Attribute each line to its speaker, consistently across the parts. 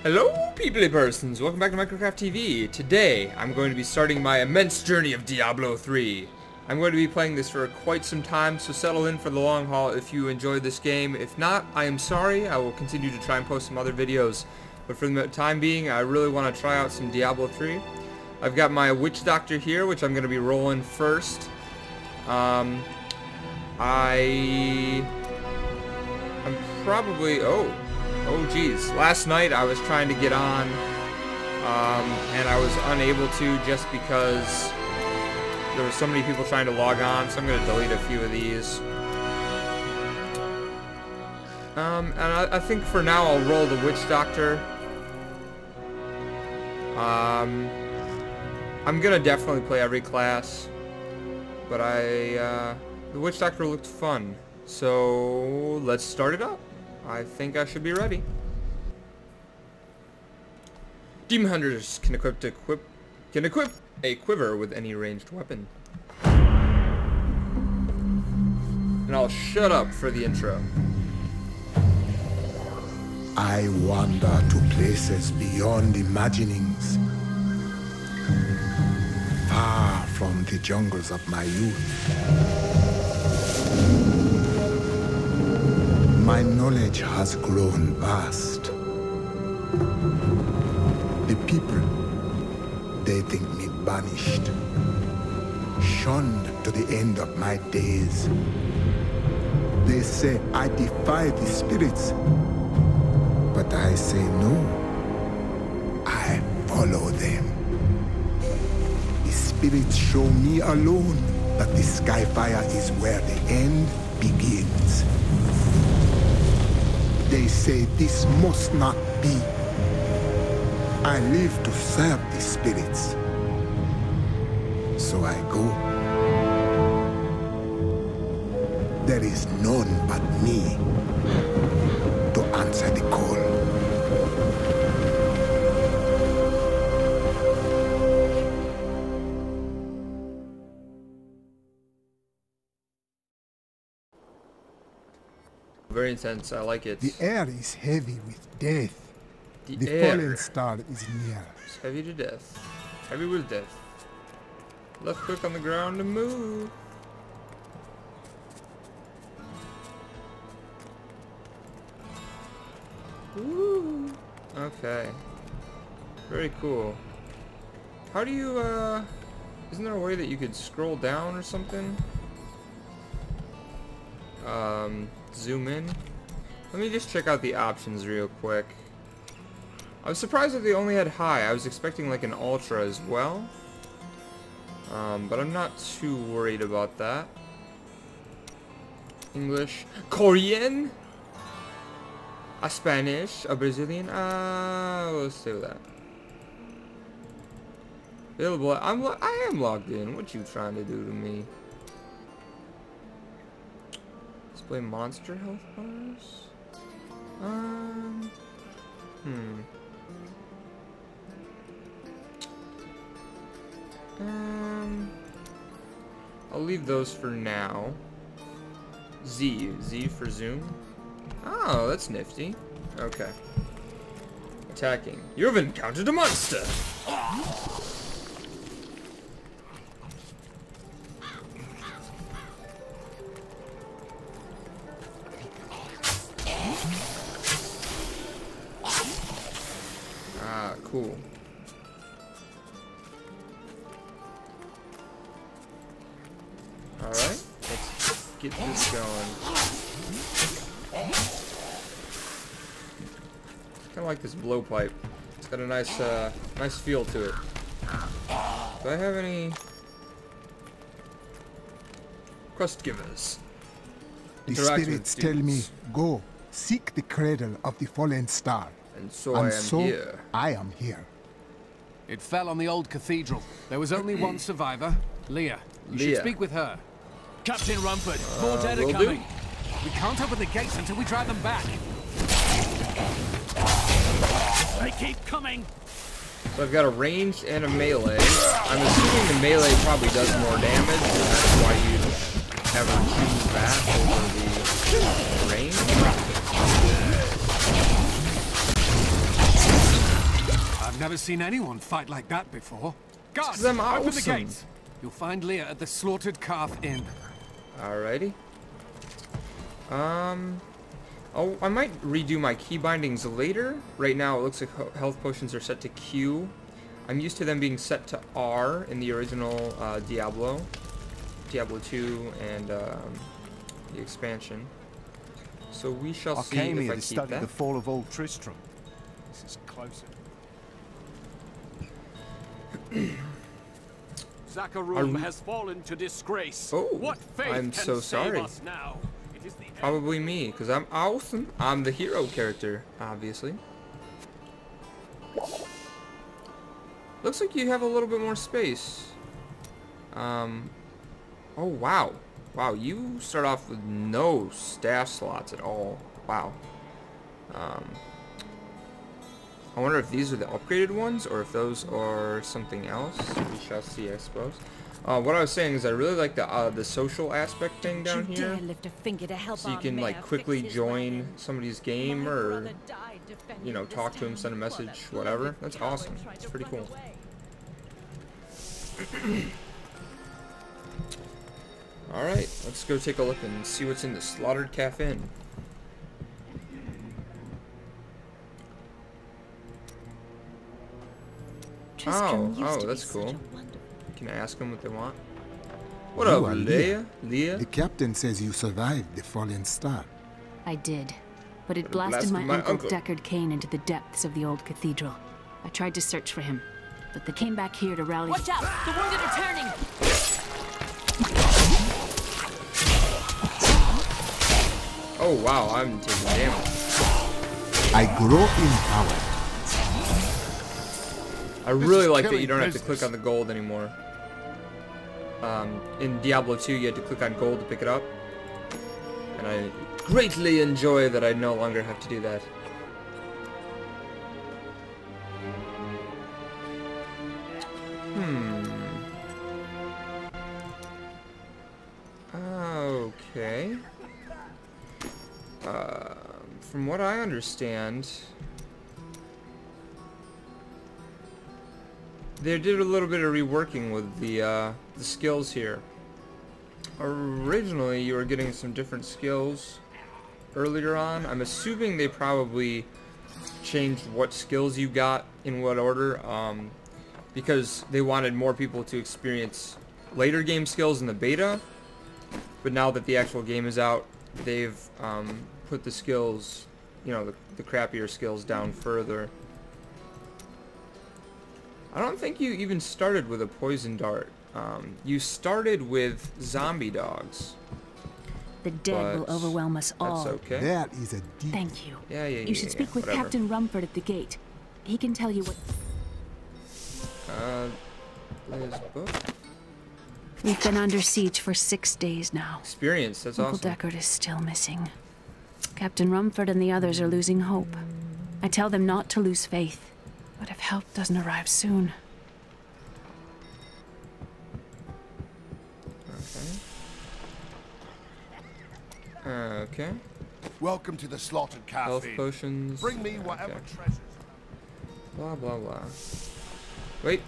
Speaker 1: Hello, peoply persons! Welcome back to Minecraft TV. Today, I'm going to be starting my immense journey of Diablo 3. I'm going to be playing this for quite some time, so settle in for the long haul if you enjoyed this game. If not, I am sorry. I will continue to try and post some other videos. But for the time being, I really want to try out some Diablo 3. I've got my Witch Doctor here, which I'm going to be rolling first. I'm probably... Oh geez, last night I was trying to get on, and I was unable to just because there were so many people trying to log on, so I'm going to delete a few of these. And I think for now I'll roll the Witch Doctor. I'm going to definitely play every class, but the Witch Doctor looked fun, so let's start it up. I think I should be ready. Demon Hunters can equip a quiver with any ranged weapon. And I'll shut up for the intro.
Speaker 2: I wander to places beyond imaginings, far from the jungles of my youth. My knowledge has grown vast. The people, they think me banished, shunned to the end of my days. They say I defy the spirits, but I say no. I follow them. The spirits show me alone that the Skyfire is where the end begins. They say this must not be. I live to serve the spirits. So I go. There is none but me to answer the call.
Speaker 1: Very intense, I like it.
Speaker 2: The air is heavy with death. The fallen star is near.
Speaker 1: It's heavy to death. Heavy with death. Left click on the ground to move. Woo! Okay. Very cool. How do you, isn't there a way that you could scroll down or something? Zoom in. Let me just check out the options real quick. I was surprised that they only had high. I was expecting like an ultra as well. But I'm not too worried about that. English. Korean? A Spanish? A Brazilian? We'll stay with that. Available. I am logged in. What you trying to do to me? Display monster health bars? I'll leave those for now. Z for zoom. Oh, that's nifty. Okay. Attacking. You have encountered a monster! Cool. Alright, let's get this going. Kinda like this blowpipe. It's got a nice nice feel to it. Do I have any quest givers?
Speaker 2: The spirits tell me, go, seek the cradle of the fallen star.
Speaker 1: And so I am here.
Speaker 2: I am here.
Speaker 3: It fell on the old cathedral. There was only one survivor, Leah. You should speak with her.
Speaker 4: Captain Rumford, more dead are coming.
Speaker 3: We can't open the gates until we drive them back.
Speaker 4: They keep coming.
Speaker 1: So I've got a ranged and a melee. I'm assuming the melee probably does more damage, and that's why you'd ever choose that over the range.
Speaker 3: I've never seen anyone fight like that before. Guards,
Speaker 1: 'cause I'm
Speaker 3: open the
Speaker 1: awesome.
Speaker 3: gates. You'll find Leah at the Slaughtered Calf Inn.
Speaker 1: Alrighty. Oh, I might redo my key bindings later. Right now, it looks like health potions are set to Q. I'm used to them being set to R in the original Diablo 2, and the expansion. So we shall see if I keep that.
Speaker 5: The fall of old Tristram. This is closer.
Speaker 4: Zakharum has fallen to disgrace.
Speaker 1: Oh,
Speaker 4: what fate
Speaker 1: I'm
Speaker 4: can
Speaker 1: so
Speaker 4: save
Speaker 1: sorry.
Speaker 4: us now? It is the
Speaker 1: Probably me, because I'm awesome. I'm the hero character, obviously. Looks like you have a little bit more space. Oh, wow. Wow, you start off with no stash slots at all. Wow. I wonder if these are the upgraded ones, or if those are something else. We shall see, I suppose. What I was saying is I really like the social aspect thing down here. So you can like quickly join somebody's game, or you know, talk to him, send a message, whatever. That's awesome. It's pretty cool. Alright, let's go take a look and see what's in the Slaughtered Calf Inn. Oh, that's cool. Can I ask them what they want? What
Speaker 2: You
Speaker 1: up,
Speaker 2: are
Speaker 1: Leah? Leah?
Speaker 2: The captain says you survived the fallen star.
Speaker 6: I did, but it
Speaker 1: blasted
Speaker 6: blasted my
Speaker 1: my
Speaker 6: uncle
Speaker 1: uncle.
Speaker 6: Deckard Cain into the depths of the old cathedral. I tried to search for him, but they came back here to rally.
Speaker 7: Watch out! The wounded are turning!
Speaker 1: Oh wow, I'm taking damage.
Speaker 2: I grow in power.
Speaker 1: I really
Speaker 5: is
Speaker 1: like that you
Speaker 5: killing
Speaker 1: don't have to
Speaker 5: business.
Speaker 1: click on the gold anymore. In Diablo 2, you had to click on gold to pick it up. And I greatly enjoy that I no longer have to do that. Okay. From what I understand, they did a little bit of reworking with the skills here. Originally, you were getting some different skills earlier on. I'm assuming they probably changed what skills you got in what order, because they wanted more people to experience later game skills in the beta. But now that the actual game is out, they've put the skills, you know, the crappier skills down further. I don't think you even started with a poison dart. You started with zombie dogs.
Speaker 6: The dead will
Speaker 1: But
Speaker 6: overwhelm us all.
Speaker 1: That's okay.
Speaker 2: There is a deep...
Speaker 6: Thank you.
Speaker 1: Yeah,
Speaker 6: You should speak with
Speaker 1: whatever.
Speaker 6: Captain Rumford at the gate. He can tell you what...
Speaker 1: Liz book?
Speaker 6: We've been under siege for 6 days now.
Speaker 1: Experience, that's
Speaker 6: Uncle
Speaker 1: awesome.
Speaker 6: Deckard is still missing. Captain Rumford and the others are losing hope. I tell them not to lose faith, but if help doesn't arrive soon...
Speaker 1: Okay.
Speaker 5: Welcome to the Slaughtered
Speaker 1: Health
Speaker 5: Calf.
Speaker 1: potions.
Speaker 5: Bring me whatever
Speaker 1: Okay.
Speaker 5: treasures.
Speaker 1: Blah, blah, blah. Wait.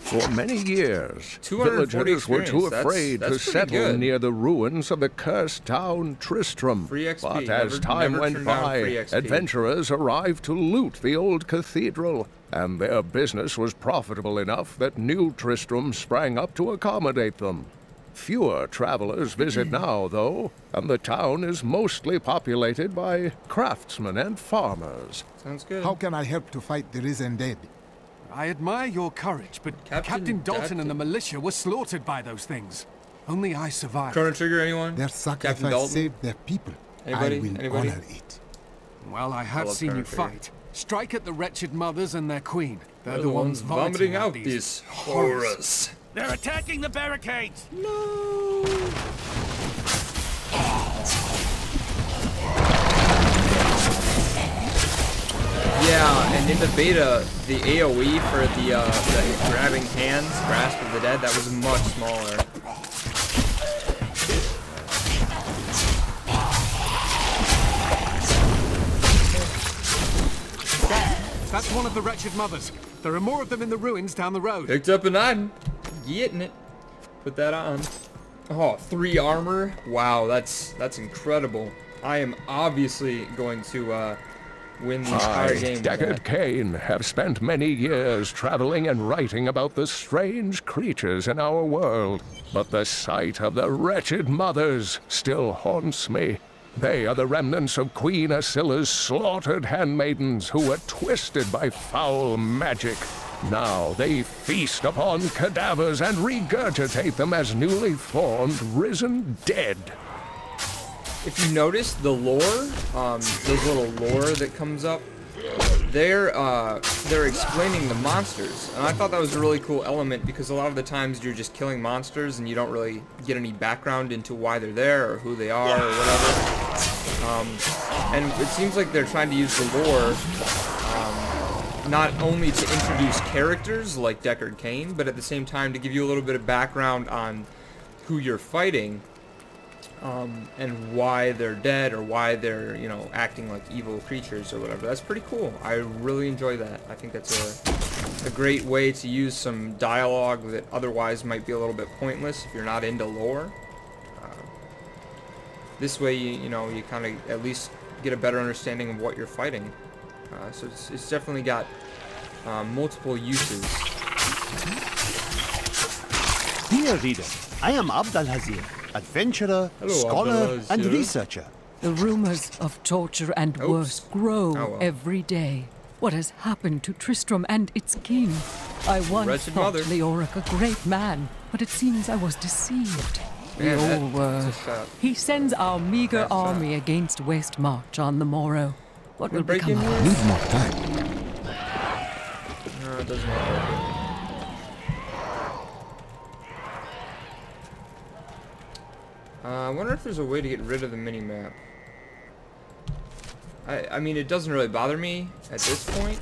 Speaker 8: For many years,
Speaker 1: 240
Speaker 8: villagers were too
Speaker 1: experience.
Speaker 8: afraid
Speaker 1: That's
Speaker 8: to
Speaker 1: pretty
Speaker 8: settle
Speaker 1: good.
Speaker 8: near the ruins of the cursed town Tristram.
Speaker 1: Free XP.
Speaker 8: But as
Speaker 1: Never-
Speaker 8: time
Speaker 1: never
Speaker 8: went
Speaker 1: turn down
Speaker 8: by,
Speaker 1: free XP.
Speaker 8: adventurers arrived to loot the old cathedral, and their business was profitable enough that new Tristram sprang up to accommodate them. Fewer travelers visit now, though, and the town is mostly populated by craftsmen and farmers.
Speaker 1: Sounds good.
Speaker 2: How can I help to fight the risen dead?
Speaker 3: I admire your courage, but Captain Dalton and the militia were slaughtered by those things. Only I survived.
Speaker 1: Chrono Trigger, anyone?
Speaker 2: Their
Speaker 1: Captain
Speaker 2: sacrifice
Speaker 1: Dalton?
Speaker 2: saved their people.
Speaker 1: Anybody?
Speaker 2: I will
Speaker 1: Anybody?
Speaker 2: honor it.
Speaker 3: Well, I have
Speaker 1: love
Speaker 3: seen
Speaker 1: Chrono
Speaker 3: you
Speaker 1: Trigger.
Speaker 3: fight. Strike at the wretched mothers and their queen. They're
Speaker 1: They're
Speaker 3: the ones vomiting out
Speaker 1: these horrors.
Speaker 4: They're attacking the barricades!
Speaker 1: Yeah, and in the beta, the AoE for the grabbing hands, Grasp of the Dead, that was much smaller.
Speaker 3: That's one of the wretched mothers. There are more of them in the ruins down the road.
Speaker 1: Picked up an item. Getting it. Put that on. Oh, 3 armor. Wow, that's incredible. I am obviously going to win the entire game.
Speaker 8: Deckard Cain have spent many years traveling and writing about the strange creatures in our world. But the sight of the wretched mothers still haunts me. They are the remnants of Queen Asilla's slaughtered handmaidens who were twisted by foul magic. Now they feast upon cadavers and regurgitate them as newly formed, risen dead.
Speaker 1: If you notice the lore, those little lore that comes up, they're explaining the monsters, and I thought that was a really cool element because a lot of the times you're just killing monsters and you don't really get any background into why they're there or who they are or whatever. And it seems like they're trying to use the lore not only to introduce characters like Deckard Cain, but at the same time to give you a little bit of background on who you're fighting. And why they're dead or why they're, you know, acting like evil creatures or whatever. That's pretty cool. I really enjoy that. I think that's a great way to use some dialogue that otherwise might be a little bit pointless if you're not into lore. This way, you know, you kind of at least get a better understanding of what you're fighting. So it's definitely got multiple uses.
Speaker 7: Dear reader, I am Abdalhazir, adventurer, scholar, and researcher.
Speaker 9: The rumors of torture and worse grow every day. What has happened to Tristram and its king? I once thought Leoric a great man, but it seems I was deceived. We all were. He sends our meager army against Westmarch on the morrow. What will become of us?
Speaker 2: Need more time.
Speaker 1: No, it doesn't matter. I wonder if there's a way to get rid of the mini-map. I mean, it doesn't really bother me at this point,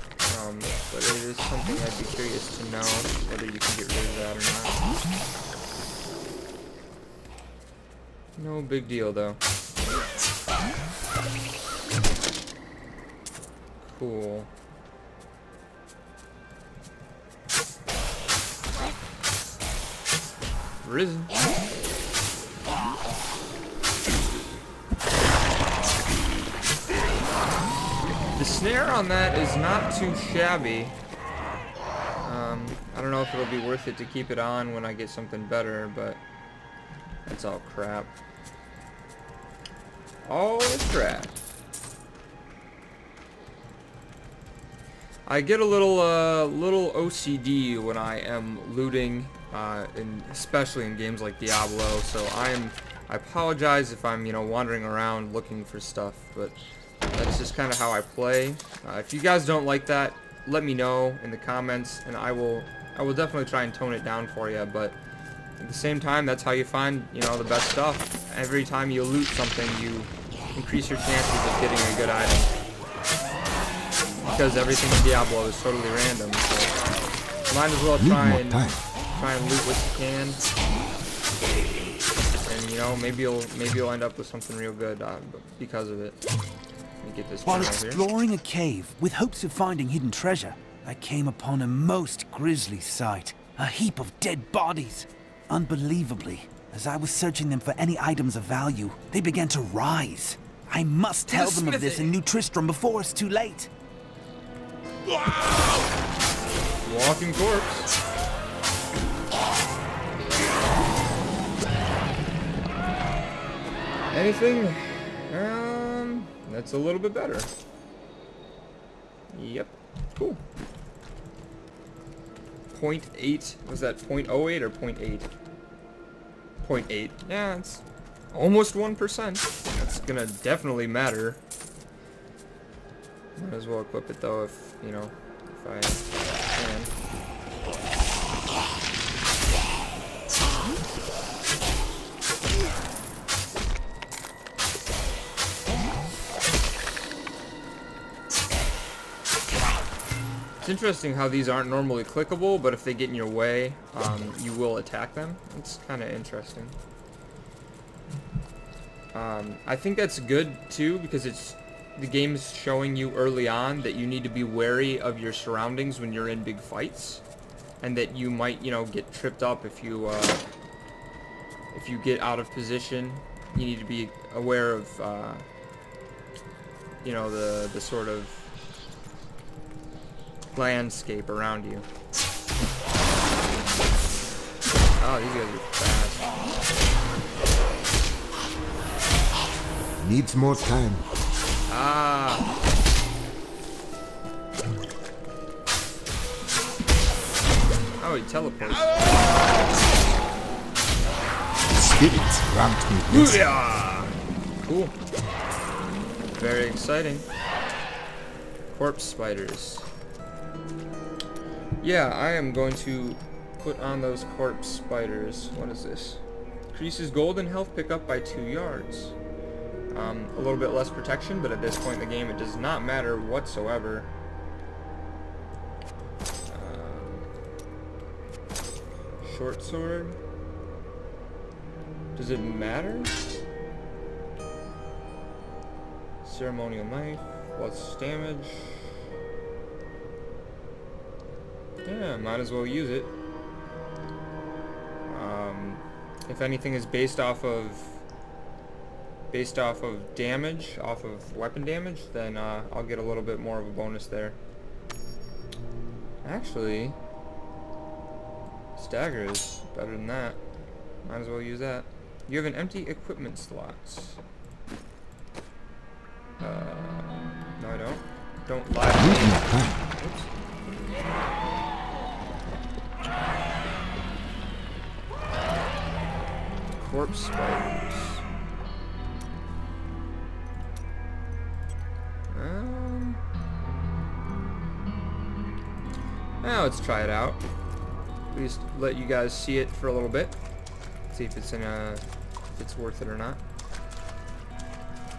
Speaker 1: but it is something I'd be curious to know, whether you can get rid of that or not. No big deal, though. Cool. Risen. The snare on that is not too shabby. I don't know if it'll be worth it to keep it on when I get something better, but that's all crap. All crap. I get a little OCD when I am looting, especially in games like Diablo. So I apologize if I'm, you know, wandering around looking for stuff, but that's just kind of how I play. If you guys don't like that, let me know in the comments, and I will definitely try and tone it down for you. But at the same time, that's how you find, you know, the best stuff. Every time you loot something, you increase your chances of getting a good item. Because everything in Diablo is totally random, so might as well try and loot what you can. And you know, maybe you'll end up with something real good because of it. Let me get this
Speaker 10: While exploring a cave with hopes of finding hidden treasure, I came upon a most grisly sight. A heap of dead bodies. Unbelievably, as I was searching them for any items of value, they began to rise. I must tell them of this in New Tristram before it's too late.
Speaker 1: Walking corpse. Anything? That's a little bit better. Yep. Cool. 0.8. Was that 0.08 or 0.8? 0.8. Yeah, it's almost 1%. That's gonna definitely matter. Might as well equip it though, if you know, if I can. It's interesting how these aren't normally clickable, but if they get in your way, you will attack them. It's kind of interesting. I think that's good too, because it's the game's showing you early on that you need to be wary of your surroundings when you're in big fights, and that you might, you know, get tripped up if you get out of position. You need to be aware of, you know, the sort of landscape around you. Oh, these guys are fast.
Speaker 2: Needs more time.
Speaker 1: Ah. Oh, he teleports.
Speaker 2: Spirits grant me blessing.
Speaker 1: Yeah. Cool. Very exciting. Corpse spiders. Yeah, I am going to put on those corpse spiders. What is this? Increases golden health pickup by 2 yards. A little bit less protection, but at this point in the game it does not matter whatsoever. Short sword. Does it matter? Ceremonial knife. Plus damage. Yeah, might as well use it. If anything is based off of damage, off of weapon damage, then I'll get a little bit more of a bonus there. Actually, stagger is better than that. Might as well use that. You have an empty equipment slots. No, I don't. Don't lie to me. Oops. Corpse spiders. Now let's try it out. At least let you guys see it for a little bit. See if it's if it's worth it or not.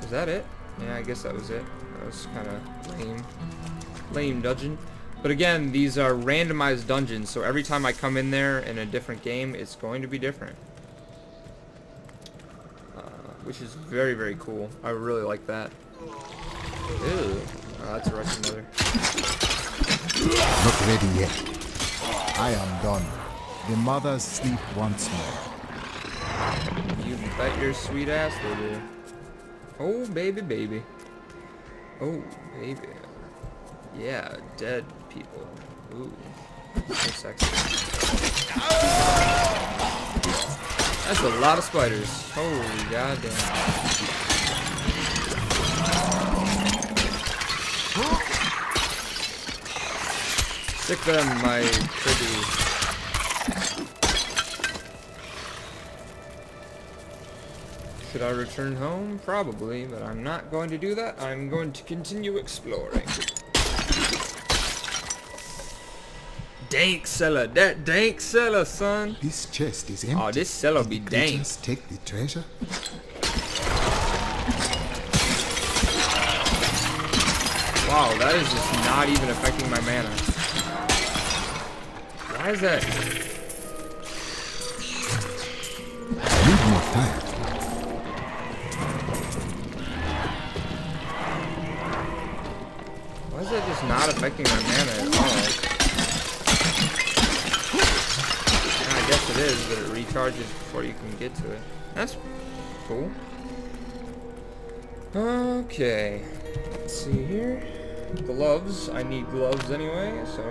Speaker 1: Was that it? Yeah, I guess that was it. That was kind of lame dungeon. But again, these are randomized dungeons, so every time I come in there in a different game, it's going to be different. Which is very, very cool. I really like that. Ew. Oh, that's a Russian mother.
Speaker 2: Not ready yet. I am done. The mothers sleep once more.
Speaker 1: You bet your sweet ass they do. Oh, baby, baby. Oh, baby. Yeah, dead people. Ooh. So sexy. That's a lot of spiders. Holy goddamn. Stick them, my pretty. Should I return home? Probably, but I'm not going to do that. I'm going to continue exploring. Dank cellar, that dank cellar, son.
Speaker 2: This chest is empty.
Speaker 1: Oh, this cellar be dank.
Speaker 2: Just take the treasure.
Speaker 1: Wow, that is just not even affecting my mana. Why is that?
Speaker 2: Need more time.
Speaker 1: Why is that just not affecting my mana at all? I guess it is, but it recharges before you can get to it. That's cool. Okay. Let's see here. Gloves. I need gloves anyway, so